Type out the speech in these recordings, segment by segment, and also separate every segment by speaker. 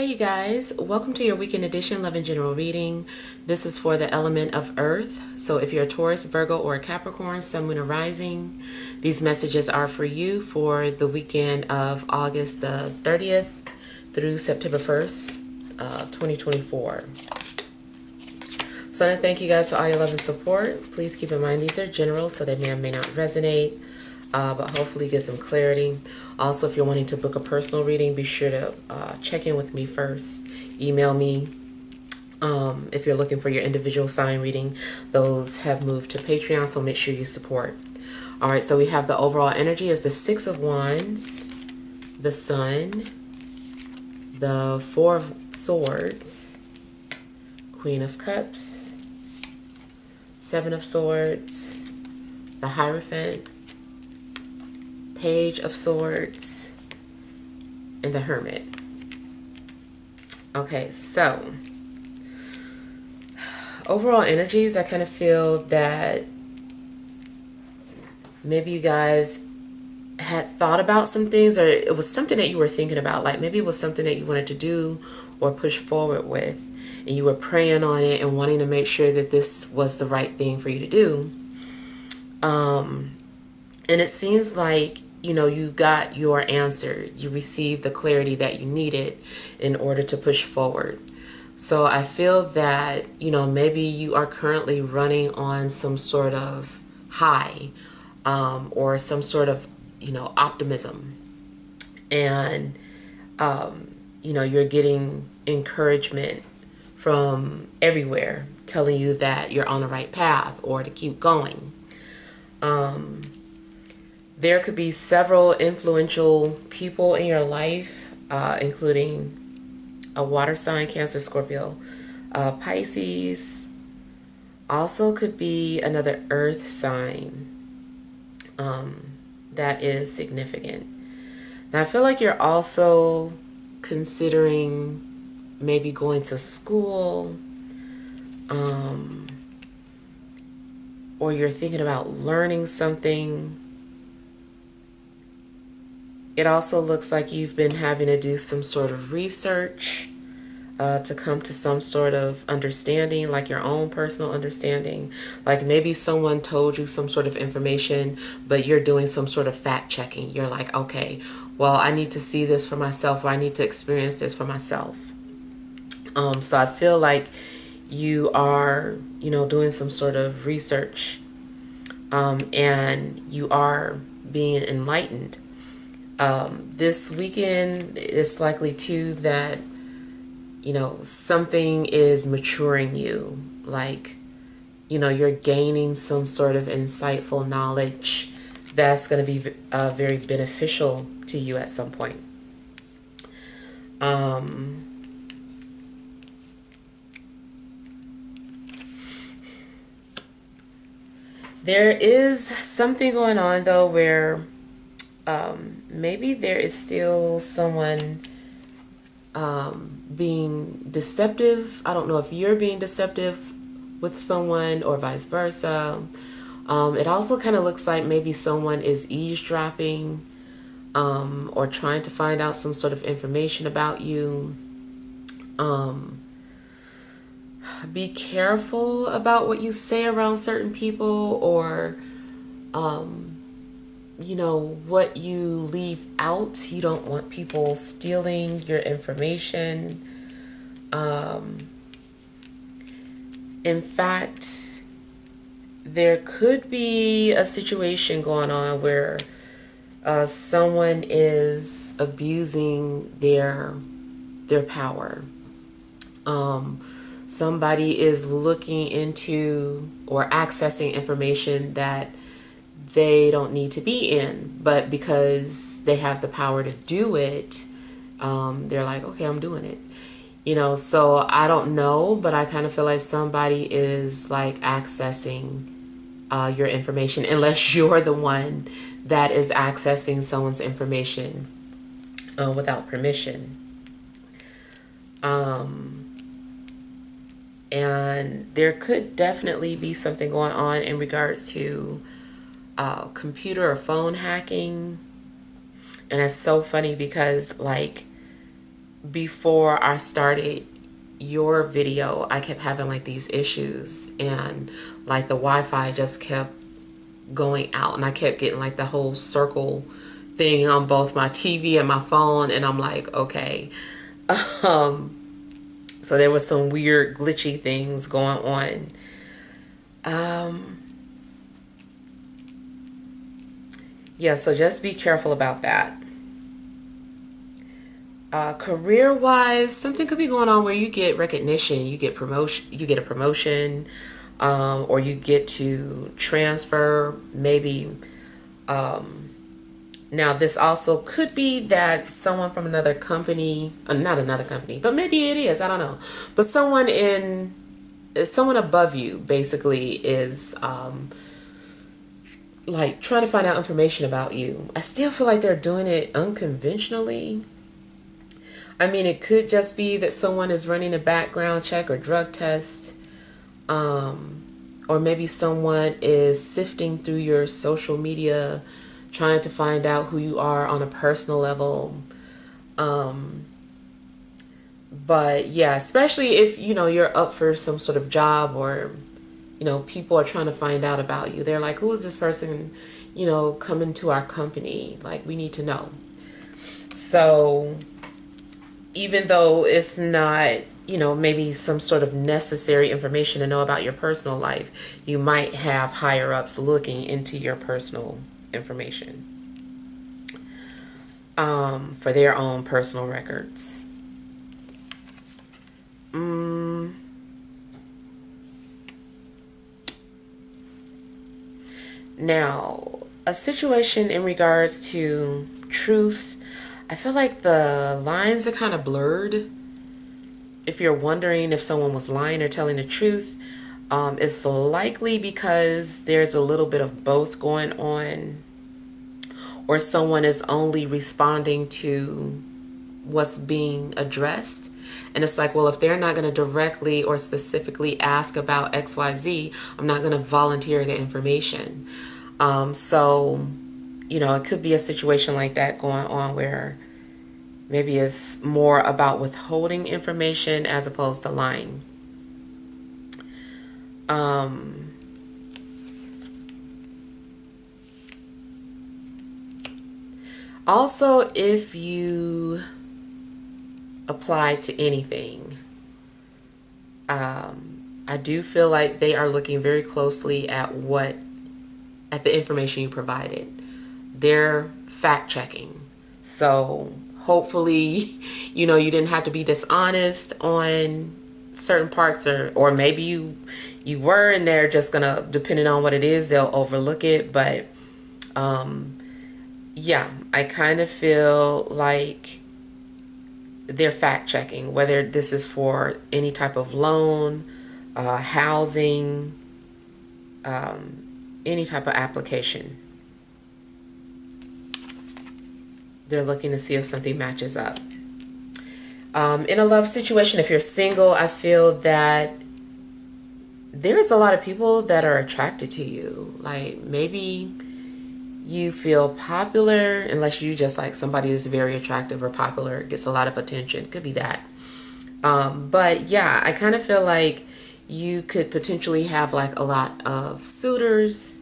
Speaker 1: Hey you guys, welcome to your weekend edition Love and General reading. This is for the element of Earth. So if you're a Taurus, Virgo, or a Capricorn, Sun, Moon, or Rising, these messages are for you for the weekend of August the 30th through September 1st, 2024. So I want to thank you guys for all your love and support. Please keep in mind these are general, so they may or may not resonate, but hopefully get some clarity. Also, if you're wanting to book a personal reading, be sure to check in with me first. Email me. If you're looking for your individual sign reading, those have moved to Patreon, so make sure you support. All right, so we have the overall energy is the Six of Wands, the Sun, the Four of Swords, Queen of Cups, Seven of Swords, the Hierophant, Page of Swords, and the Hermit. Okay, so overall energies, I kind of feel that maybe you guys had thought about some things, or it was something that you were thinking about, like maybe it was something that you wanted to do or push forward with, and you were praying on it and wanting to make sure that this was the right thing for you to do. And it seems like, you know, you got your answer. You received the clarity that you needed in order to push forward. So I feel that, you know, maybe you are currently running on some sort of high, or some sort of, you know, optimism. And, you know, you're getting encouragement from everywhere telling you that you're on the right path or to keep going. There could be several influential people in your life, including a water sign, Cancer, Scorpio, Pisces. Also could be another earth sign that is significant. Now, I feel like you're also considering maybe going to school, or you're thinking about learning something. It also looks like you've been having to do some sort of research to come to some sort of understanding, like your own personal understanding. Like maybe someone told you some sort of information, but you're doing some sort of fact checking. You're like, okay, well, I need to see this for myself, or I need to experience this for myself. So I feel like you are, you know, doing some sort of research, and you are being enlightened. This weekend, it's likely too that, you know, something is maturing you. Like, you know, you're gaining some sort of insightful knowledge that's going to be very beneficial to you at some point. There is something going on though where maybe there is still someone being deceptive. I don't know if you're being deceptive with someone or vice versa. It also kind of looks like maybe someone is eavesdropping, or trying to find out some sort of information about you. Be careful about what you say around certain people, or you know, what you leave out. You don't want people stealing your information. In fact, there could be a situation going on where someone is abusing their power. Somebody is looking into or accessing information that they don't need to be in, but because they have the power to do it, they're like, okay, I'm doing it. You know, so I don't know, but I kind of feel like somebody is like accessing your information, unless you're the one that is accessing someone's information without permission. And there could definitely be something going on in regards to computer or phone hacking. And it's so funny because, like, before I started your video, I kept having like these issues, and like the Wi-Fi just kept going out, and I kept getting like the whole circle thing on both my TV and my phone, and I'm like, okay. So there was some weird glitchy things going on. Yeah, so just be careful about that. Career wise, something could be going on where you get recognition, you get promotion, you get a promotion, or you get to transfer, maybe. Now, this also could be that someone from another company, not another company, but maybe it is, I don't know. But someone above you basically is like trying to find out information about you. I still feel like they're doing it unconventionally. I mean, it could just be that someone is running a background check or drug test. Or maybe someone is sifting through your social media, trying to find out who you are on a personal level. But yeah, especially if, you're up for some sort of job, or, people are trying to find out about you. They're like, who is this person, coming to our company? Like, we need to know. So even though it's not, maybe some sort of necessary information to know about your personal life, you might have higher ups looking into your personal information for their own personal records. Now, a situation in regards to truth, I feel like the lines are kind of blurred. If you're wondering if someone was lying or telling the truth, it's likely because there's a little bit of both going on, or someone is only responding to what's being addressed. And it's like, well, if they're not going to directly or specifically ask about XYZ, I'm not going to volunteer the information. So, it could be a situation like that going on where maybe it's more about withholding information as opposed to lying. Also, if you apply to anything, I do feel like they are looking very closely at the information you provided. They're fact checking. So hopefully, you didn't have to be dishonest on certain parts, or maybe you were, and they're just gonna, depending on what it is, they'll overlook it. But yeah, I kind of feel like they're fact checking, whether this is for any type of loan, housing, any type of application. They're looking to see if something matches up. In a love situation, if you're single, I feel that there's a lot of people that are attracted to you. Like, maybe you feel popular, unless you just like somebody who's very attractive or popular, gets a lot of attention. Could be that. But yeah, I kind of feel like you could potentially have like a lot of suitors.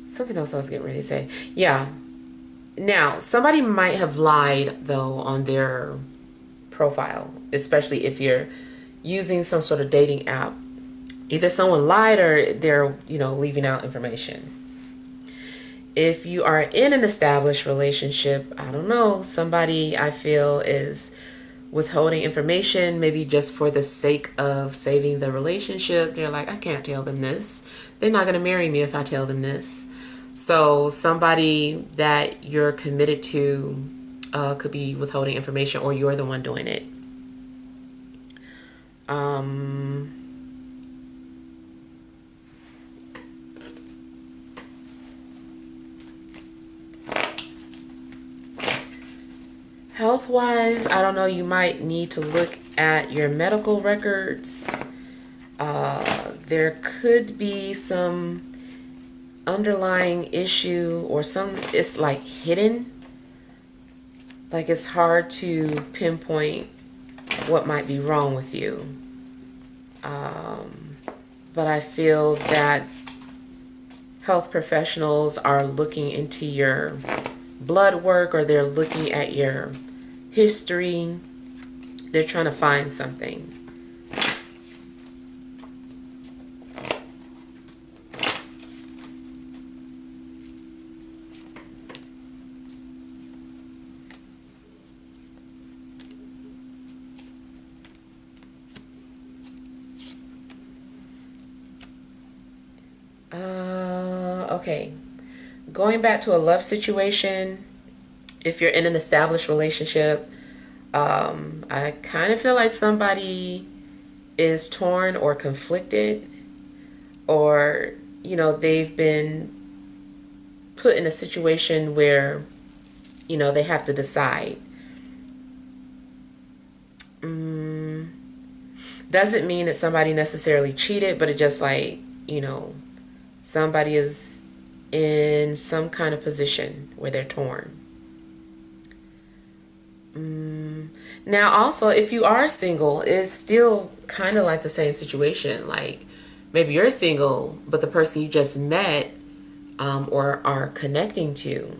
Speaker 1: Something else I was getting ready to say. Yeah. Now, somebody might have lied though on their profile, especially if you're using some sort of dating app. Either someone lied or they're, leaving out information. If you are in an established relationship, I don't know, somebody I feel is withholding information, maybe just for the sake of saving the relationship. They're like, I can't tell them this. They're not going to marry me if I tell them this. So somebody that you're committed to could be withholding information, or you're the one doing it. Health-wise, I don't know, you might need to look at your medical records. There could be some underlying issue, or it's like hidden. Like it's hard to pinpoint what might be wrong with you. But I feel that health professionals are looking into your blood work, or they're looking at your history. They're trying to find something. Okay. Going back to a love situation, if you're in an established relationship, I kind of feel like somebody is torn or conflicted, or, they've been put in a situation where, they have to decide. Doesn't mean that somebody necessarily cheated, but it just like, somebody is in some kind of position where they're torn. Now, also, if you are single, it's still kind of like the same situation. Like, maybe you're single, but the person you just met or are connecting to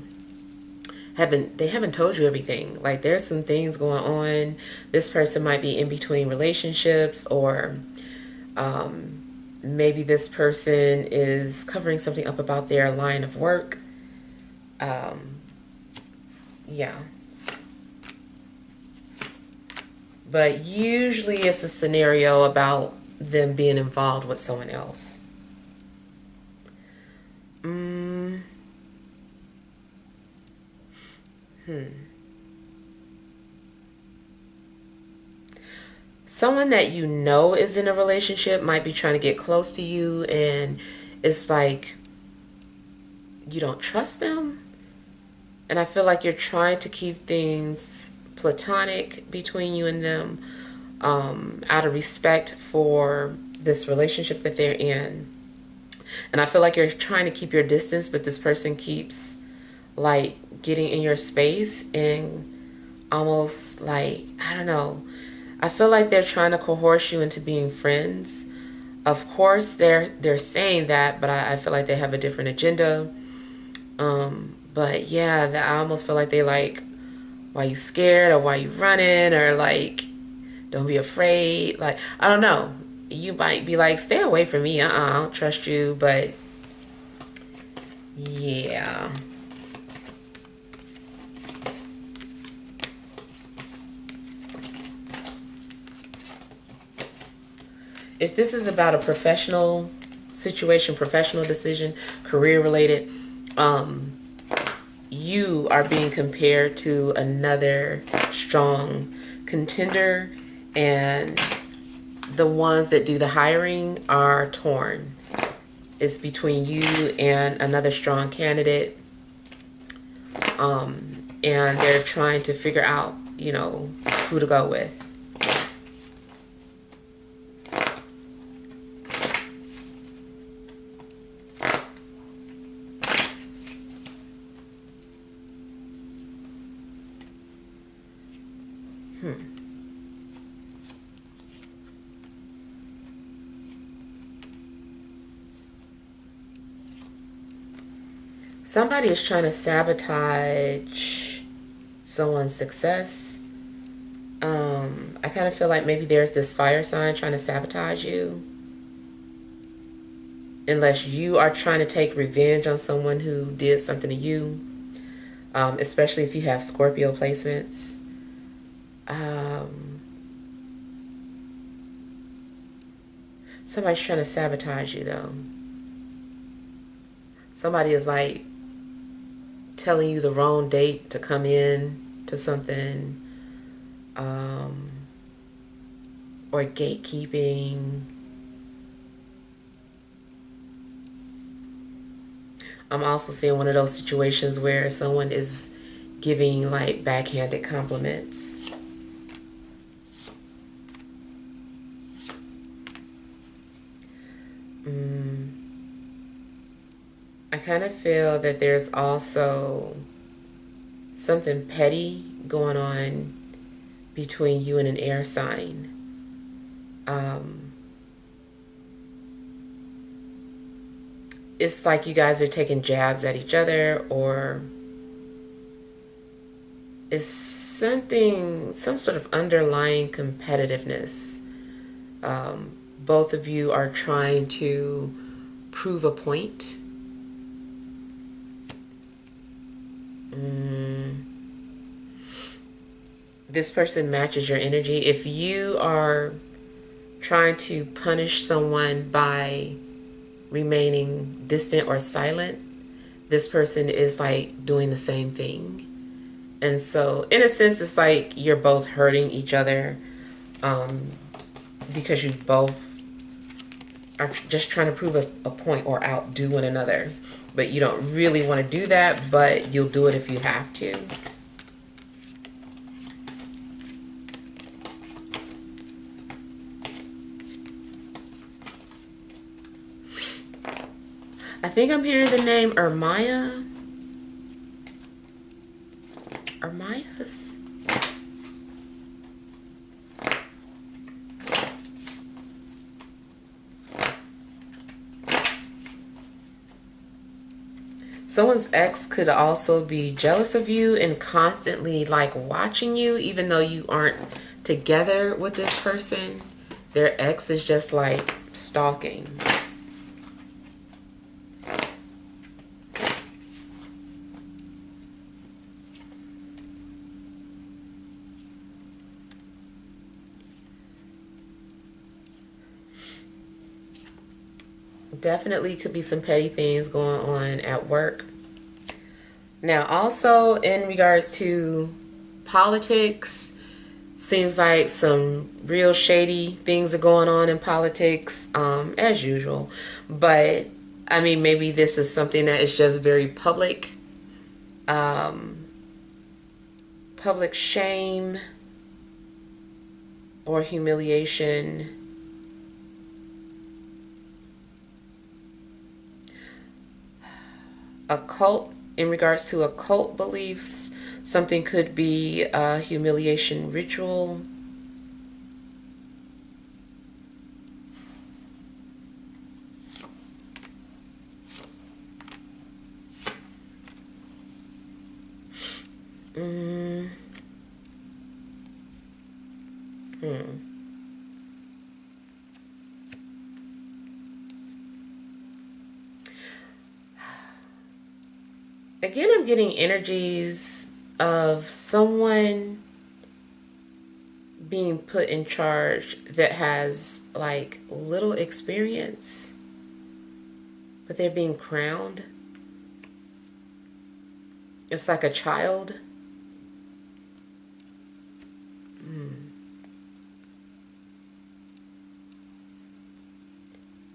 Speaker 1: haven't told you everything. Like, there's some things going on. This person might be in between relationships, or maybe this person is covering something up about their line of work. Yeah. But usually it's a scenario about them being involved with someone else. Someone that you know is in a relationship might be trying to get close to you, and it's like you don't trust them. And I feel like you're trying to keep things platonic between you and them, out of respect for this relationship that they're in. And I feel like you're trying to keep your distance, but this person keeps like getting in your space and almost like, I don't know. I feel like they're trying to coerce you into being friends. Of course, they're saying that, but I feel like they have a different agenda. But yeah, I almost feel like they like, why you scared, or why you running, or like, don't be afraid. Like, I don't know. You might be like, stay away from me. I don't trust you. But yeah. If this is about a professional situation, professional decision, career related, you are being compared to another strong contender, and the ones that do the hiring are torn. It's between you and another strong candidate, and they're trying to figure out, who to go with. Somebody is trying to sabotage someone's success. I kind of feel like maybe there's this fire sign trying to sabotage you. Unless you are trying to take revenge on someone who did something to you. Especially if you have Scorpio placements. Somebody's trying to sabotage you, though. Somebody is like telling you the wrong date to come in to something, or gatekeeping. I'm also seeing one of those situations where someone is giving like backhanded compliments. I kind of feel that there's also something petty going on between you and an air sign. It's like you guys are taking jabs at each other, or it's something, some sort of underlying competitiveness. Both of you are trying to prove a point. This person matches your energy. If you are trying to punish someone by remaining distant or silent, this person is like doing the same thing. And so in a sense, it's like you're both hurting each other, because you both are just trying to prove a point or outdo one another. But you don't really want to do that, but you'll do it if you have to. I think I'm hearing the name Ermias. Someone's ex could also be jealous of you and constantly like watching you, even though you aren't together with this person. Their ex is just like stalking. Definitely could be some petty things going on at work. Now, also in regards to politics, seems like some real shady things are going on in politics, as usual. But, I mean, maybe this is something that is just very public. Public shame or humiliation. Occult, in regards to occult beliefs, something could be a humiliation ritual. Again, I'm getting energies of someone being put in charge that has like little experience, but they're being crowned. It's like a child.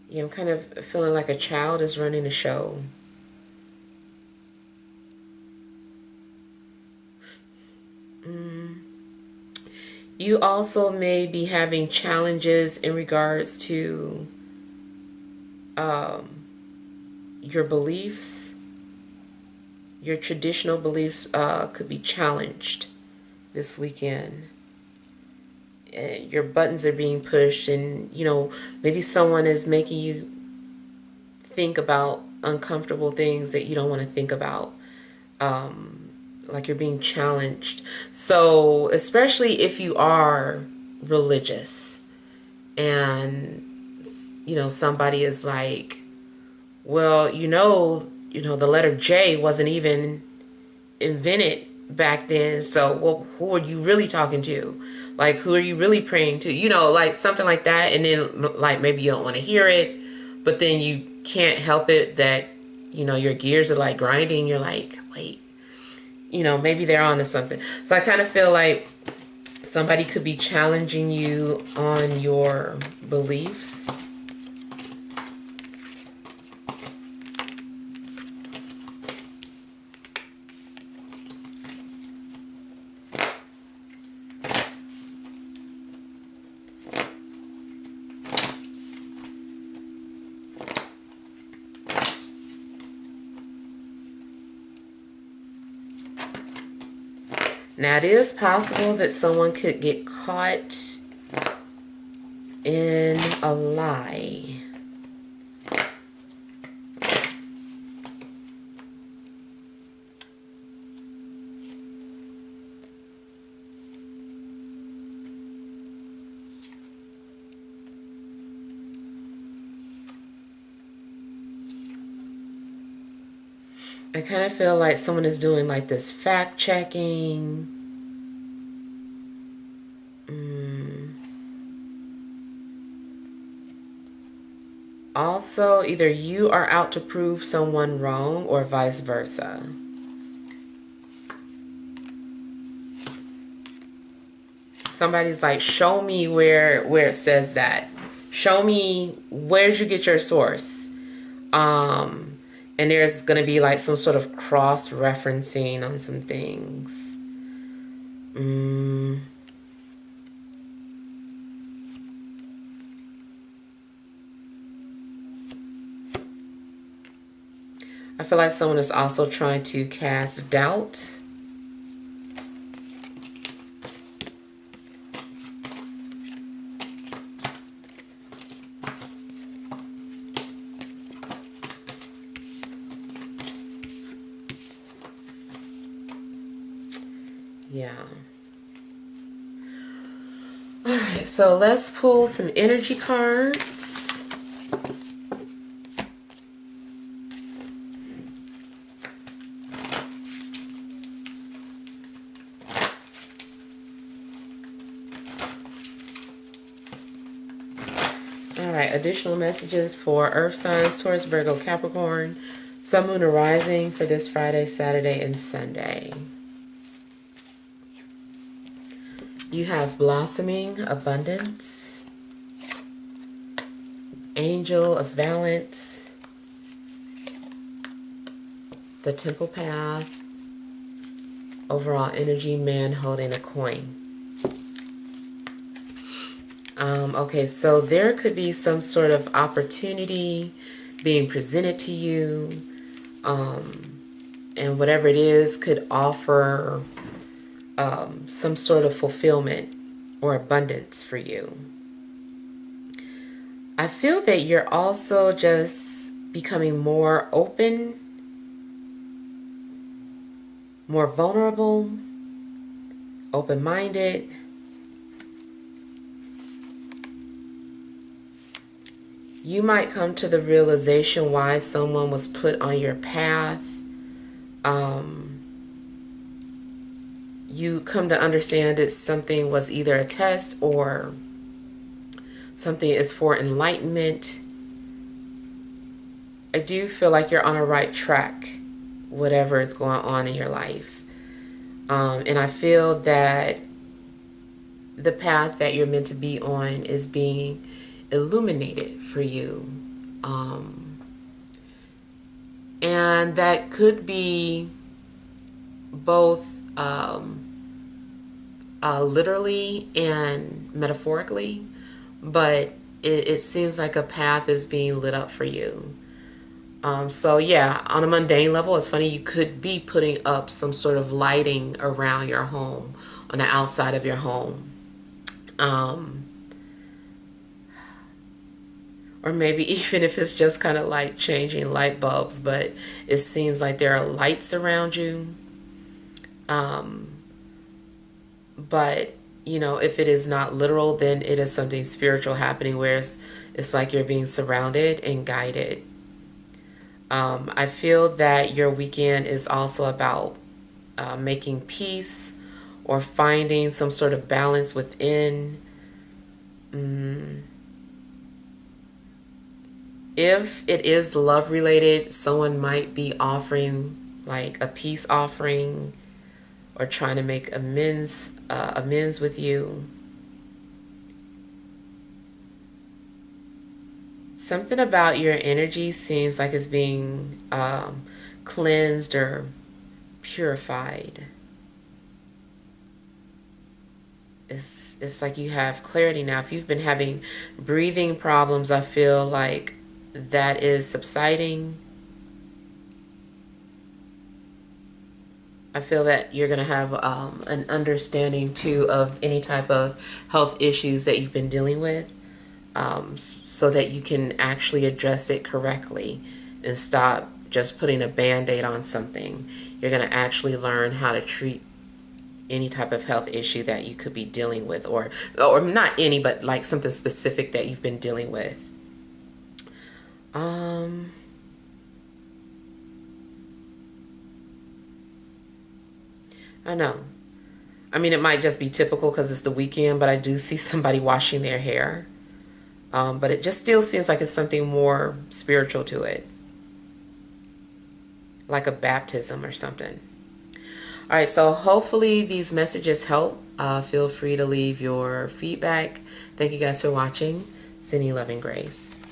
Speaker 1: Yeah, I'm kind of feeling like a child is running the show. You also may be having challenges in regards to your beliefs. Your traditional beliefs could be challenged this weekend. Your buttons are being pushed, and you know, maybe someone is making you think about uncomfortable things that you don't want to think about. Like you're being challenged. So especially if you are religious and you know somebody is like, well, the letter J wasn't even invented back then, so well, who are you really talking to? Like, who are you really praying to? You know, like something like that. And then like maybe you don't want to hear it, but then you can't help it that, you know, your gears are like grinding. You're like, wait, you know, maybe they're onto something. So I kind of feel like somebody could be challenging you on your beliefs. Now, it is possible that someone could get caught in a lie. I kind of feel like someone is doing like this fact checking. Also, either you are out to prove someone wrong or vice versa. Somebody's like, show me where it says that. Show me, where did you get your source? And there's going to be like some sort of cross-referencing on some things. I feel like someone is also trying to cast doubt. Yeah. All right, so let's pull some energy cards. All right, additional messages for Earth signs, Taurus, Virgo, Capricorn, Sun, Moon, or Rising for this Friday, Saturday, and Sunday. You have blossoming abundance, angel of balance, the temple path, overall energy, man holding a coin. Okay, so there could be some sort of opportunity being presented to you, and whatever it is could offer some sort of fulfillment or abundance for you. I feel that you're also just becoming more open, more vulnerable, open-minded. You might come to the realization why someone was put on your path. You come to understand that something was either a test or something is for enlightenment. I do feel like you're on a right track, whatever is going on in your life. And I feel that the path that you're meant to be on is being illuminated for you. And that could be both literally and metaphorically, but it seems like a path is being lit up for you. So yeah, on a mundane level, it's funny, you could be putting up some sort of lighting around your home, on the outside of your home. Or maybe even if it's just kind of like changing light bulbs, but it seems like there are lights around you. But, you know, if it is not literal, then it is something spiritual happening where it's like you're being surrounded and guided. I feel that your weekend is also about making peace or finding some sort of balance within. If it is love related, someone might be offering like a peace offering or trying to make amends with you. Something about your energy seems like it's being cleansed or purified. It's like you have clarity now. If you've been having breathing problems, I feel like that is subsiding. I feel that you're going to have an understanding too of any type of health issues that you've been dealing with, so that you can actually address it correctly and stop just putting a band-aid on something. You're going to actually learn how to treat any type of health issue that you could be dealing with, or not any, but like something specific that you've been dealing with. I know. I mean, it might just be typical because it's the weekend, but I do see somebody washing their hair. But it just still seems like it's something more spiritual to it, like a baptism or something. All right, so hopefully these messages help. Feel free to leave your feedback. Thank you guys for watching. Sending you love and grace.